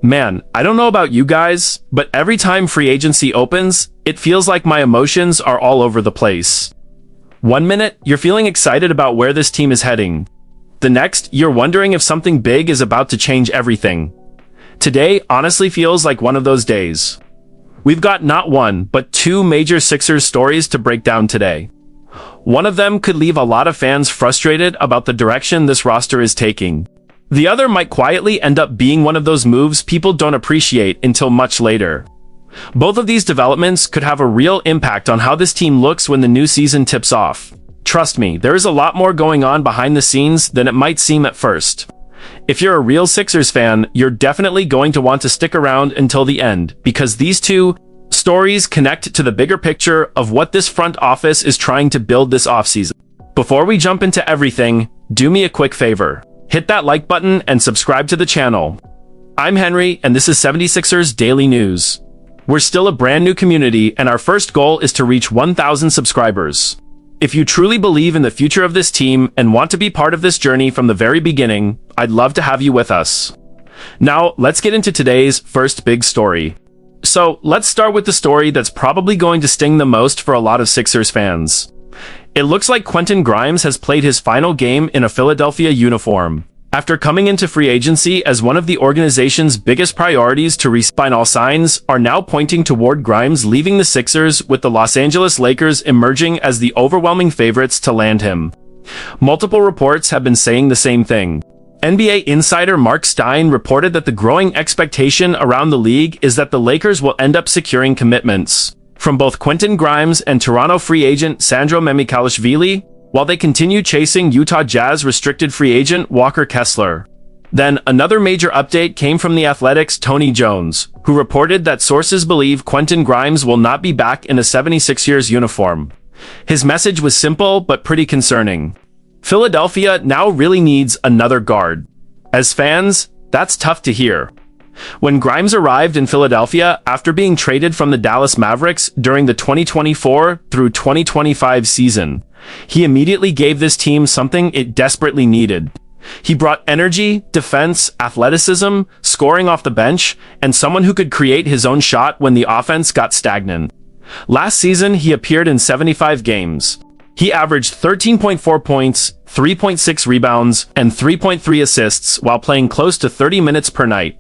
Man, I don't know about you guys, but every time free agency opens, it feels like my emotions are all over the place. One minute, you're feeling excited about where this team is heading. The next, you're wondering if something big is about to change everything. Today honestly feels like one of those days. We've got not one, but two major Sixers stories to break down today. One of them could leave a lot of fans frustrated about the direction this roster is taking. The other might quietly end up being one of those moves people don't appreciate until much later. Both of these developments could have a real impact on how this team looks when the new season tips off. Trust me, there is a lot more going on behind the scenes than it might seem at first. If you're a real Sixers fan, you're definitely going to want to stick around until the end, because these two stories connect to the bigger picture of what this front office is trying to build this offseason. Before we jump into everything, do me a quick favor. Hit that like button and subscribe to the channel. I'm Henry, and this is 76ers Daily News. We're still a brand new community, and our first goal is to reach 1,000 subscribers. If you truly believe in the future of this team and want to be part of this journey from the very beginning, I'd love to have you with us. Now, let's get into today's first big story. So, let's start with the story that's probably going to sting the most for a lot of Sixers fans. It looks like Quentin Grimes has played his final game in a Philadelphia uniform. After coming into free agency as one of the organization's biggest priorities to re-sign, all signs are now pointing toward Grimes leaving the Sixers, with the Los Angeles Lakers emerging as the overwhelming favorites to land him. Multiple reports have been saying the same thing. NBA insider Mark Stein reported that the growing expectation around the league is that the Lakers will end up securing commitments from both Quentin Grimes and Toronto free agent Sandro Mamukelashvili, while they continue chasing Utah Jazz restricted free agent Walker Kessler. Then, another major update came from The Athletic's Tony Jones, who reported that sources believe Quentin Grimes will not be back in a 76ers uniform. His message was simple but pretty concerning. Philadelphia now really needs another guard. As fans, that's tough to hear. When Grimes arrived in Philadelphia after being traded from the Dallas Mavericks during the 2024 through 2025 season, he immediately gave this team something it desperately needed. He brought energy, defense, athleticism, scoring off the bench, and someone who could create his own shot when the offense got stagnant. Last season, he appeared in 75 games. He averaged 13.4 points, 3.6 rebounds, and 3.3 assists while playing close to 30 minutes per night.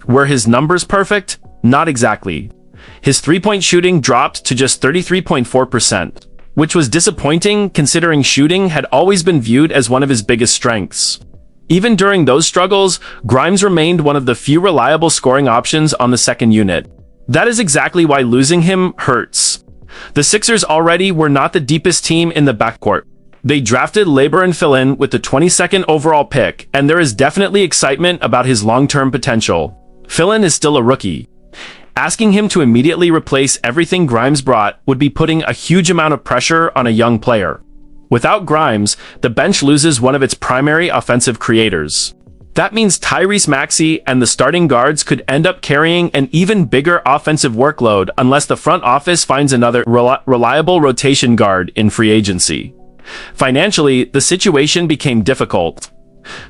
Were his numbers perfect? Not exactly. His three-point shooting dropped to just 33.4%, which was disappointing considering shooting had always been viewed as one of his biggest strengths. Even during those struggles, Grimes remained one of the few reliable scoring options on the second unit. That is exactly why losing him hurts. The Sixers already were not the deepest team in the backcourt. They drafted Labaron Philin with the 22nd overall pick, and there is definitely excitement about his long-term potential. Philin is still a rookie. Asking him to immediately replace everything Grimes brought would be putting a huge amount of pressure on a young player. Without Grimes, the bench loses one of its primary offensive creators. That means Tyrese Maxey and the starting guards could end up carrying an even bigger offensive workload unless the front office finds another reliable rotation guard in free agency. Financially, the situation became difficult.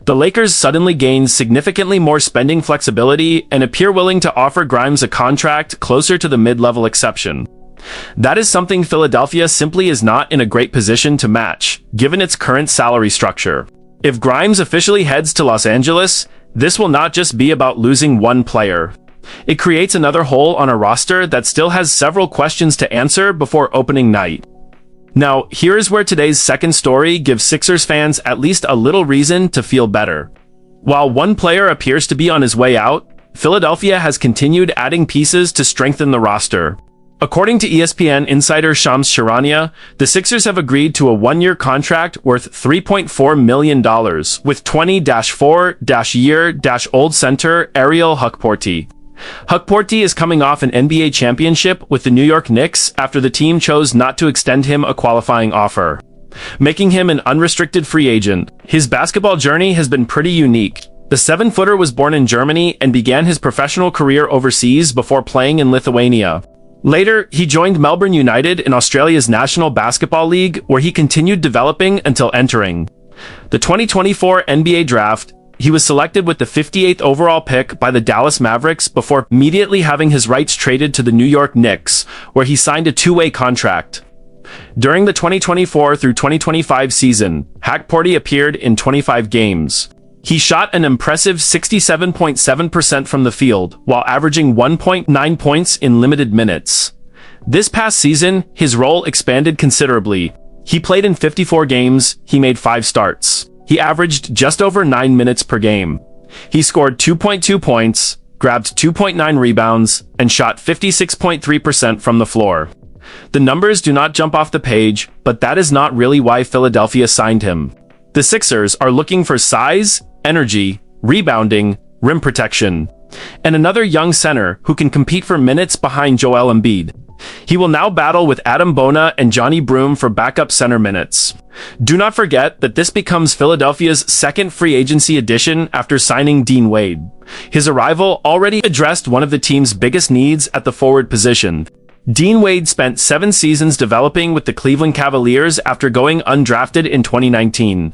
The Lakers suddenly gained significantly more spending flexibility and appear willing to offer Grimes a contract closer to the mid-level exception. That is something Philadelphia simply is not in a great position to match, given its current salary structure. If Grimes officially heads to Los Angeles, this will not just be about losing one player. It creates another hole on a roster that still has several questions to answer before opening night. Now, here is where today's second story gives Sixers fans at least a little reason to feel better. While one player appears to be on his way out, Philadelphia has continued adding pieces to strengthen the roster. According to ESPN insider Shams Charania, the Sixers have agreed to a one-year contract worth $3.4 million with 20-4-year-old center Ariel Hukporti. Hukporti is coming off an NBA championship with the New York Knicks after the team chose not to extend him a qualifying offer, making him an unrestricted free agent. His basketball journey has been pretty unique. The 7-footer was born in Germany and began his professional career overseas before playing in Lithuania. Later, he joined Melbourne United in Australia's National Basketball League, where he continued developing until entering the 2024 NBA Draft. he was selected with the 58th overall pick by the Dallas Mavericks before immediately having his rights traded to the New York Knicks, where he signed a two-way contract. During the 2024 through 2025 season, Hakporty appeared in 25 games. He shot an impressive 67.7% from the field, while averaging 1.9 points in limited minutes. This past season, his role expanded considerably. He played in 54 games, he made 5 starts. He averaged just over 9 minutes per game. He scored 2.2 points, grabbed 2.9 rebounds, and shot 56.3% from the floor. The numbers do not jump off the page, but that is not really why Philadelphia signed him. The Sixers are looking for size, energy, rebounding, rim protection, and another young center who can compete for minutes behind Joel Embiid. He will now battle with Adam Bona and Johnny Broome for backup center minutes. Do not forget that this becomes Philadelphia's second free agency addition after signing Dean Wade. His arrival already addressed one of the team's biggest needs at the forward position. Dean Wade spent 7 seasons developing with the Cleveland Cavaliers after going undrafted in 2019.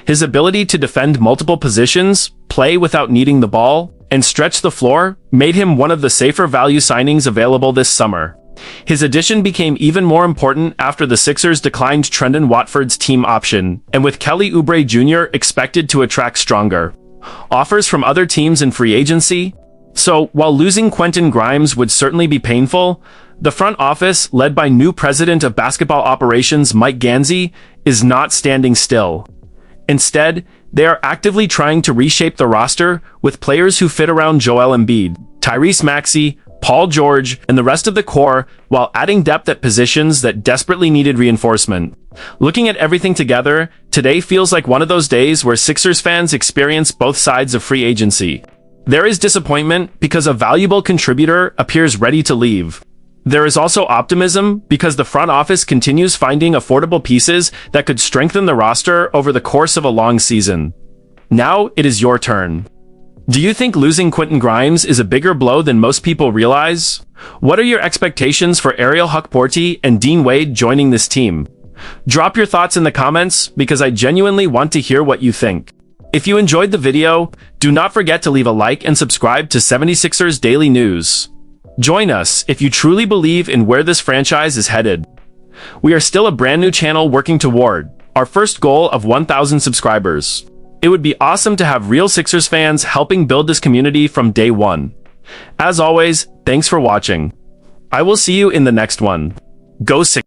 His ability to defend multiple positions, play without needing the ball, and stretch the floor made him one of the safer value signings available this summer. His addition became even more important after the Sixers declined Trendon Watford's team option, and with Kelly Oubre Jr. expected to attract stronger offers from other teams in free agency. So, while losing Quentin Grimes would certainly be painful, the front office, led by new president of basketball operations Mike Ganzi, is not standing still. Instead, they are actively trying to reshape the roster with players who fit around Joel Embiid, Tyrese Maxey, Paul George, and the rest of the core, while adding depth at positions that desperately needed reinforcement. Looking at everything together, today feels like one of those days where Sixers fans experience both sides of free agency. There is disappointment because a valuable contributor appears ready to leave. There is also optimism because the front office continues finding affordable pieces that could strengthen the roster over the course of a long season. Now it is your turn. Do you think losing Quentin Grimes is a bigger blow than most people realize? What are your expectations for Ariel Hakporty and Dean Wade joining this team? Drop your thoughts in the comments because I genuinely want to hear what you think. If you enjoyed the video, do not forget to leave a like and subscribe to 76ers Daily News. Join us if you truly believe in where this franchise is headed. We are still a brand new channel working toward our first goal of 1,000 subscribers. It would be awesome to have real Sixers fans helping build this community from day one. As always, thanks for watching. I will see you in the next one. Go Sixers!